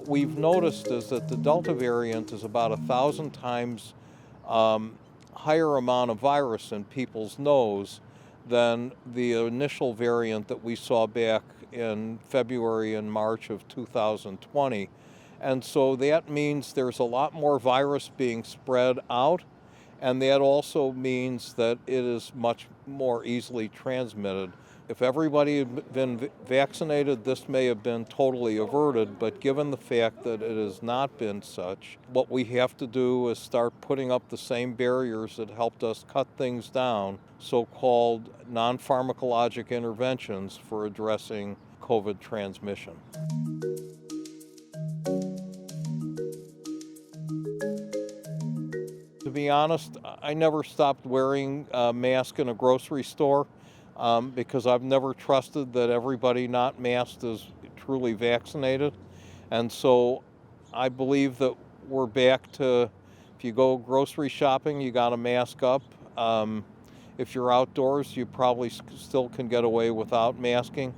what we've noticed is that the Delta variant is about 1,000 times higher amount of virus in people's nose than the initial variant that we saw back in February and March of 2020. And so that means there's a lot more virus being spread out, and that also means that it is much more easily transmitted. If everybody had been vaccinated, this may have been totally averted, but given the fact that it has not been such, what we have to do is start putting up the same barriers that helped us cut things down, so-called non-pharmacologic interventions for addressing COVID transmission. To be honest, I never stopped wearing a mask in a grocery store because I've never trusted that everybody not masked is truly vaccinated. And so I believe that we're back to, if you go grocery shopping, you got to mask up. If you're outdoors, you probably still can get away without masking.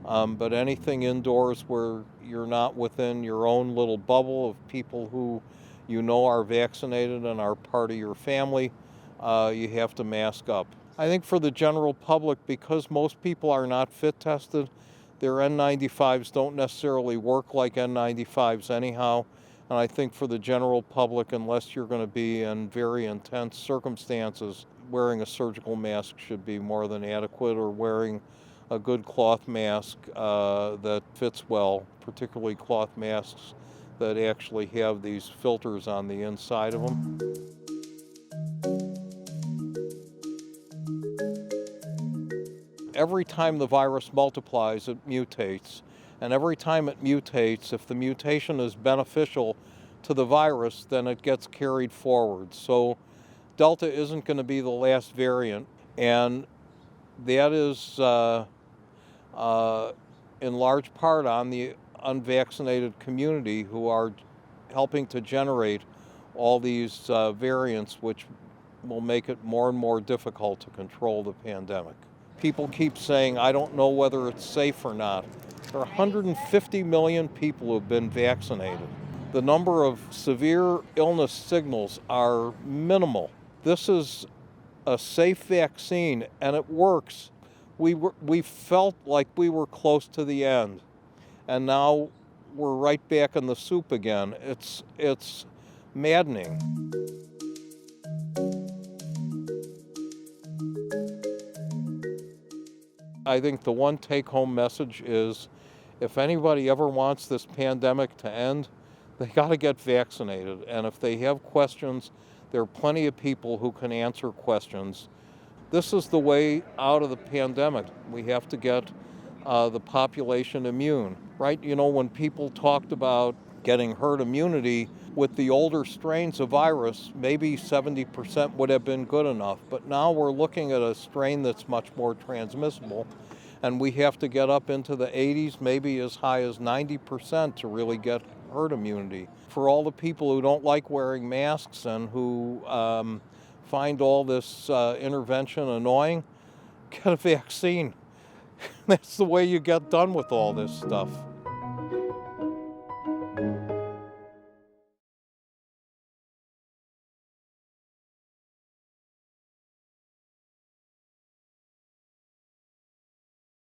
But anything indoors where you're not within your own little bubble of people who you know are vaccinated and are part of your family, you have to mask up. I think for the general public, because most people are not fit tested, their N95s don't necessarily work like N95s anyhow. And I think for the general public, unless you're going to be in very intense circumstances, wearing a surgical mask should be more than adequate, or wearing a good cloth mask that fits well, particularly cloth masks that actually have these filters on the inside of them. Every time the virus multiplies, it mutates. And every time it mutates, if the mutation is beneficial to the virus, then it gets carried forward. So Delta isn't going to be the last variant. And that is in large part on the unvaccinated community, who are helping to generate all these variants, which will make it more and more difficult to control the pandemic. People keep saying, I don't know whether it's safe or not. There are 150 million people who have been vaccinated. The number of severe illness signals are minimal. This is a safe vaccine, and it works. We felt like we were close to the end, and now we're right back in the soup again. It's maddening. I think the one take-home message is, if anybody ever wants this pandemic to end, they got to get vaccinated. And if they have questions, there are plenty of people who can answer questions. This is the way out of the pandemic. We have to get the population immune, right? You know, when people talked about getting herd immunity with the older strains of virus, maybe 70% would have been good enough. But now we're looking at a strain that's much more transmissible, and we have to get up into the 80s, maybe as high as 90% to really get herd immunity. For all the people who don't like wearing masks and who find all this intervention annoying, get a vaccine. That's the way you get done with all this stuff.